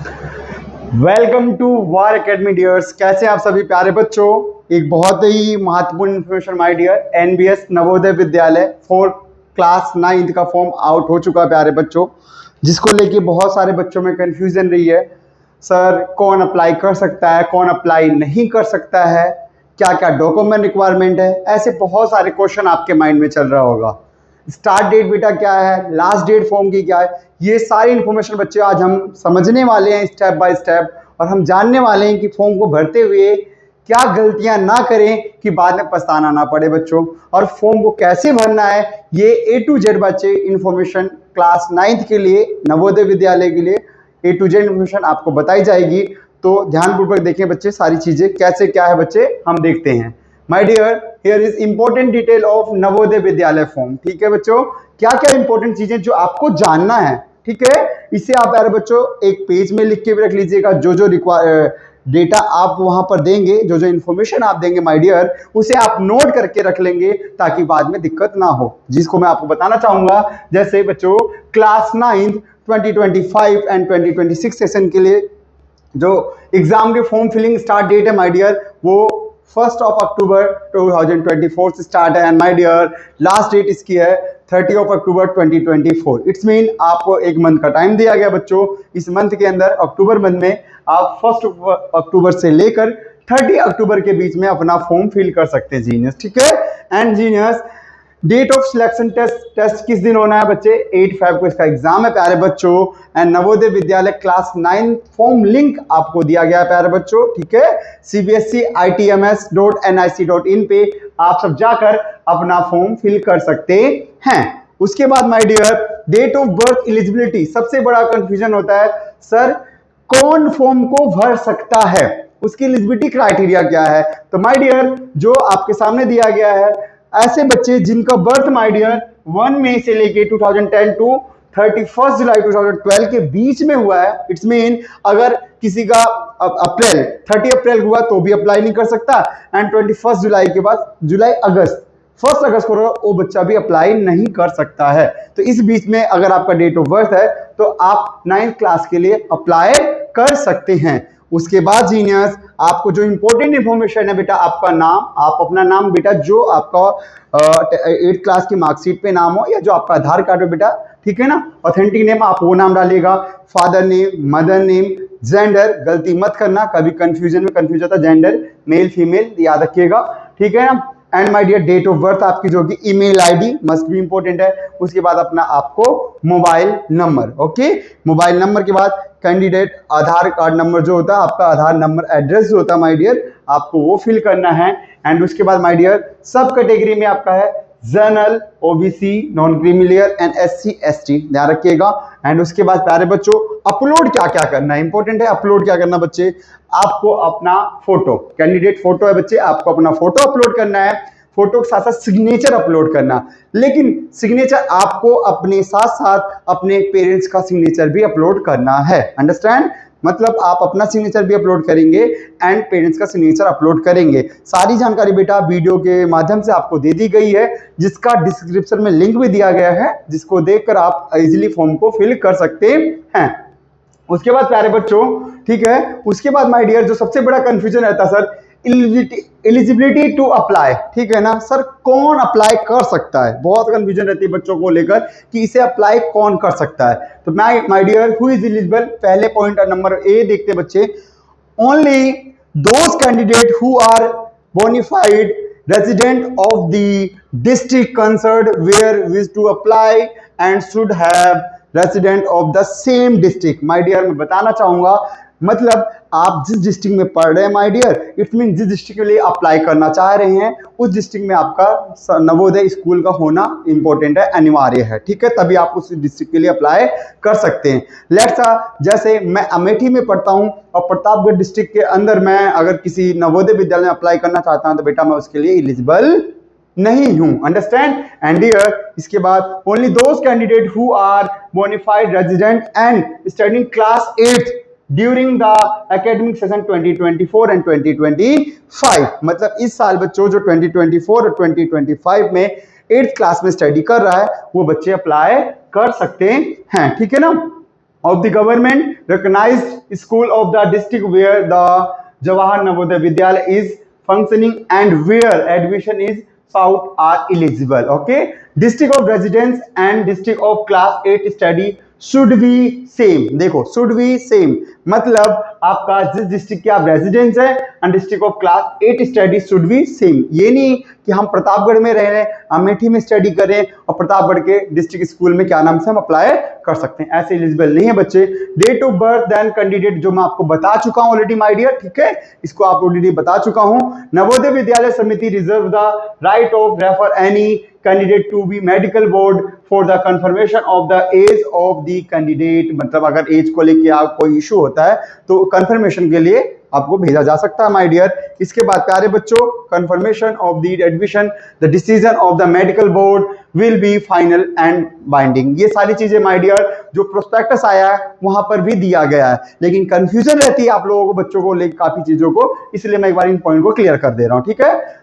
Welcome to war academy dears. कैसे हैं आप सभी प्यारे बच्चों। एक बहुत ही महत्वपूर्ण information my dear, NBS Navodaya Vidyalaya for class 9 का फॉर्म आउट हो चुका है प्यारे बच्चों, जिसको लेके बहुत सारे बच्चों में कंफ्यूजन रही है। सर कौन अप्लाई कर सकता है, कौन अप्लाई नहीं कर सकता है, क्या क्या डॉक्यूमेंट रिक्वायरमेंट है, ऐसे बहुत सारे क्वेश्चन आपके माइंड में चल रहा होगा। स्टार्ट डेट बेटा क्या है, लास्ट डेट फॉर्म की क्या है, ये सारी इन्फॉर्मेशन बच्चे आज हम समझने वाले हैं स्टेप बाय स्टेप, और हम जानने वाले हैं कि फॉर्म को भरते हुए क्या गलतियां ना करें कि बाद में पछताना ना पड़े बच्चों, और फॉर्म को कैसे भरना है ये A to Z बच्चे इन्फॉर्मेशन क्लास 9 के लिए, नवोदय विद्यालय के लिए A to Z इन्फॉर्मेशन आपको बताई जाएगी। तो ध्यानपूर्वक देखें बच्चे, सारी चीजें कैसे क्या है बच्चे हम देखते हैं। My dear, here is important detail of Navodaya Vidyalaya form. ठीक है बच्चों, क्या क्या इंपॉर्टेंट चीजें जो आपको जानना है, ठीक है, इसे आप प्यारे बच्चों एक पेज में लिख के भी रख लीजिएगा। जो जो डेटा आप वहां पर देंगे, जो जो इन्फॉर्मेशन आप देंगे माय डियर, उसे आप नोट करके रख लेंगे ताकि बाद में दिक्कत ना हो। जिसको मैं आपको बताना चाहूंगा, जैसे बच्चों क्लास 9 2025 एंड 2026 सेशन के लिए जो एग्जाम के फॉर्म फिलिंग स्टार्ट डेट है माय डियर, वो 1 अक्टूबर 2024 से स्टार्ट है, and my dear last date इसकी है 30 अक्टूबर 2024। इट्स मीन आपको एक मंथ का टाइम दिया गया बच्चों। इस मंथ के अंदर, अक्टूबर मंथ में, आप 1 अक्टूबर से लेकर 30 अक्टूबर के बीच में अपना फॉर्म फिल कर सकते हैं जीनियस। ठीक है, and genius date of selection test किस दिन होना है बच्चे, 8 फेब को इसका एग्जाम है प्यारे बच्चों। And Navodaya Vidyalaya class 9 form link आपको दिया गया है प्यारे बच्चों। ठीक है, cbscitms.nic.in पे आप सब जाकर अपना फॉर्म फिल कर सकते हैं। उसके बाद my dear date of birth eligibility, सबसे बड़ा कंफ्यूजन होता है सर कौन फॉर्म को भर सकता है, उसकी एलिजिबिलिटी क्राइटेरिया क्या है। तो माय डियर जो आपके सामने दिया गया है, ऐसे बच्चे जिनका बर्थ माय डियर 1 मई से लेके 2010 टू 31 जुलाई 2012 के बीच में हुआ है। इट्स मीन अगर किसी का अप्रैल 30 अप्रैल हुआ तो भी अप्लाई नहीं कर सकता, एंड 21 जुलाई के बाद जुलाई अगस्त 1 अगस्त को वो बच्चा भी अप्लाई नहीं कर सकता है। तो इस बीच में अगर आपका डेट ऑफ बर्थ है तो आप 9th क्लास के लिए अप्लाई कर सकते हैं। उसके बाद जीनियस आपको जो इंपॉर्टेंट इंफॉर्मेशन है बेटा, आपका नाम, आप अपना नाम बेटा जो आपका 8th क्लास की मार्कशीट पे नाम हो, या जो आपका आधार कार्ड हो बेटा, ठीक है ना, ऑथेंटिक नेम आप वो नाम डालिएगा। Father name, mother name, gender गलती मत करना, कभी कंफ्यूजन में कंफ्यूज होता है, जेंडर मेल फीमेल याद रखिएगा। ठीक है ना, and my dear date of birth आपकी जो कि ईमेल आईडी मस्ट भी इंपॉर्टेंट है। उसके बाद अपना आपको mobile number, okay, mobile number के बाद कैंडिडेट आधार कार्ड नंबर जो होता है, आपका आधार नंबर एड्रेस जो होता है माय डियर, आपको वो फिल करना है। एंड उसके बाद माय डियर सब कैटेगरी में आपका है general, OBC, non creamy layer and SC ST, ध्यान रखिएगा। एंड उसके बाद प्यारे बच्चों अपलोड क्या क्या करना है, इंपॉर्टेंट है अपलोड क्या करना बच्चे, आपको अपना फोटो, कैंडिडेट फोटो है बच्चे, आपको अपना फोटो अपलोड करना है। फोटो के साथ साथ सिग्नेचर अपलोड करना, लेकिन सिग्नेचर आपको अपने साथ साथ अपने पेरेंट्स का सिग्नेचर भी अपलोड करना है। अंडरस्टैंड, मतलब आप अपना सिग्नेचर भी अपलोड करेंगे एंड पेरेंट्स का सिग्नेचर अपलोड करेंगे। सारी जानकारी बेटा वीडियो के माध्यम से आपको दे दी गई है, जिसका डिस्क्रिप्शन में लिंक भी दिया गया है, जिसको देखकर आप इजीली फॉर्म को फिल कर सकते हैं। उसके बाद प्यारे बच्चों, ठीक है, उसके बाद माय डियर जो सबसे बड़ा कंफ्यूजन रहता है सर एलिजिबिलिटी टू अप्लाई, ठीक है ना सर, कौन अप्लाई कर सकता है, बहुत कंफ्यूजन रहती है बच्चों को लेकर कि इसे अप्लाई कौन कर सकता है। तो my dear who is eligible, पहले पॉइंट नंबर ए देखते बच्चे, only those candidate who are bona fide resident of the district concerned where wish to apply and should have resident of the same district। My dear मैं बताना चाहूंगा, मतलब आप जिस district में पढ़ रहे हैं माय डियर, इट मीन जिस डिस्ट्रिक्ट के लिए अप्लाई करना चाह रहे हैं उस डिस्ट्रिक्ट में आपका नवोदय स्कूल का होना इंपॉर्टेंट है, अनिवार्य है। ठीक है, तभी आप उस डिस्ट्रिक्ट के लिए अप्लाई कर सकते हैं। लेट्स जैसे मैं अमेठी में पढ़ता हूं और प्रतापगढ़ डिस्ट्रिक्ट के अंदर मैं अगर किसी नवोदय विद्यालय में अप्लाई करना चाहता हूं तो बेटा मैं उसके लिए एलिजिबल नहीं हूं। अंडरस्टैंड, एंड डियर इसके बाद only those candidate who are bona fide resident and studying class 8 during the academic session 2024 and 2025, मतलब इस साल बच्चों जो 2024 और 2025 में 8th क्लास में स्टडी कर रहा है वो बच्चे अप्लाई कर सकते हैं। ठीक है ना, of the government recognized school of the district where the Jawahar Navodaya Vidyalaya is functioning and where admission is sought are eligible. Okay, district of residence and district of class 8 study should be same. देखो should be same मतलब आपका जिस district के आप residence है and district of class 8 study should be same. ये नहीं कि हम प्रतापगढ़ में रह रहे हैं, अमेठी में स्टडी कर रहे हैं और प्रतापगढ़ के डिस्ट्रिक्ट स्कूल में क्या नाम से हम अप्लाई कर सकते हैं, ऐसे एलिजिबल नहीं है बच्चे। Date of birth then candidate जो मैं आपको बता चुका हूं ऑलरेडी माय डियर, ठीक है, इसको आप ऑलरेडी बता चुका हूं। Navodaya Vidyalaya Samiti reserve the right of refer any candidate to be medical board for the confirmation of the age of the candidate. मतलब अगर एज को लेके आप कोई इशू होता है तो कंफर्मेशन के लिए आपको भेजा जा सकता है माय डियर। इसके बाद प्यारे बच्चों, confirmation of the admission the decision of the medical board will be final and binding. ये सारी चीजें माय डियर जो प्रोस्पेक्टस आया है वहां पर भी दिया गया है, लेकिन कंफ्यूजन रहती है आप लोगों को बच्चों को लेकर काफी चीजों को, इसलिए मैं एक बार इन पॉइंट को क्लियर कर दे रहा हूं, ठीक है।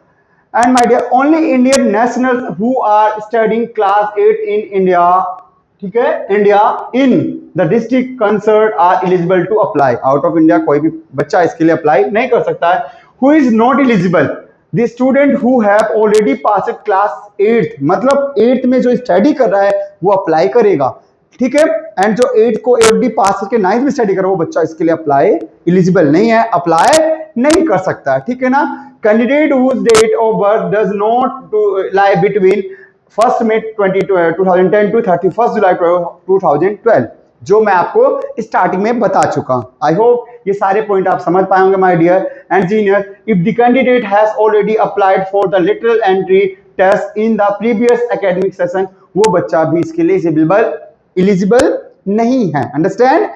And my dear, only Indian nationals who are studying class 8 in India, ठीक है, India in the district concerned are eligible to apply. Out of India कोई भी बच्चा इसके लिए अप्लाई नहीं कर सकता है। Who is not eligible? The student who have already passed class 8, मतलब 8th में जो स्टडी कर रहा है वो अप्लाई करेगा, ठीक है। एंड जो 8 को ऑलरेडी पास करके 9th में स्टडी कर रहा है वो बच्चा इसके लिए अप्लाई एलिजिबल नहीं है, अप्लाई नहीं कर सकता है, ठीक है ना। Candidate whose date of birth does not lie between 1st May 2010 to 31st July 2012, जो मैं आपको स्टार्टिंग में बता चुका हूं। आई होप ये सारे पॉइंट आप समझ पाए होंगे my dear and genius. If the candidate has already applied for the literal entry test in the previous academic session, वो बच्चा भी इसके लिए एलिजिबल नहीं है। अंडरस्टैंड?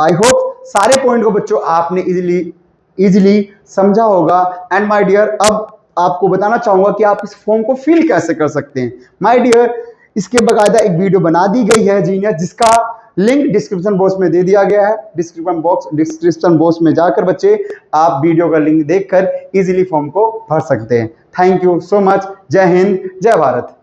आई होप सारे पॉइंट को बच्चों आपने इजीली समझा होगा। एंड माय डियर, अब आपको बताना चाहूंगा कि आप इस फॉर्म को फिल कैसे कर सकते हैं। माय डियर, इसके बकायदा एक वीडियो बना दी गई है जीनियर, जिसका लिंक डिस्क्रिप्शन बॉक्स में दे दिया गया है। डिस्क्रिप्शन बॉक्स में जाकर बच्चे आप वीडियो का लिंक देखकर इजीली फॉर्म को भर सकते हैं। Thank you so much. जय हिंद, जय भारत।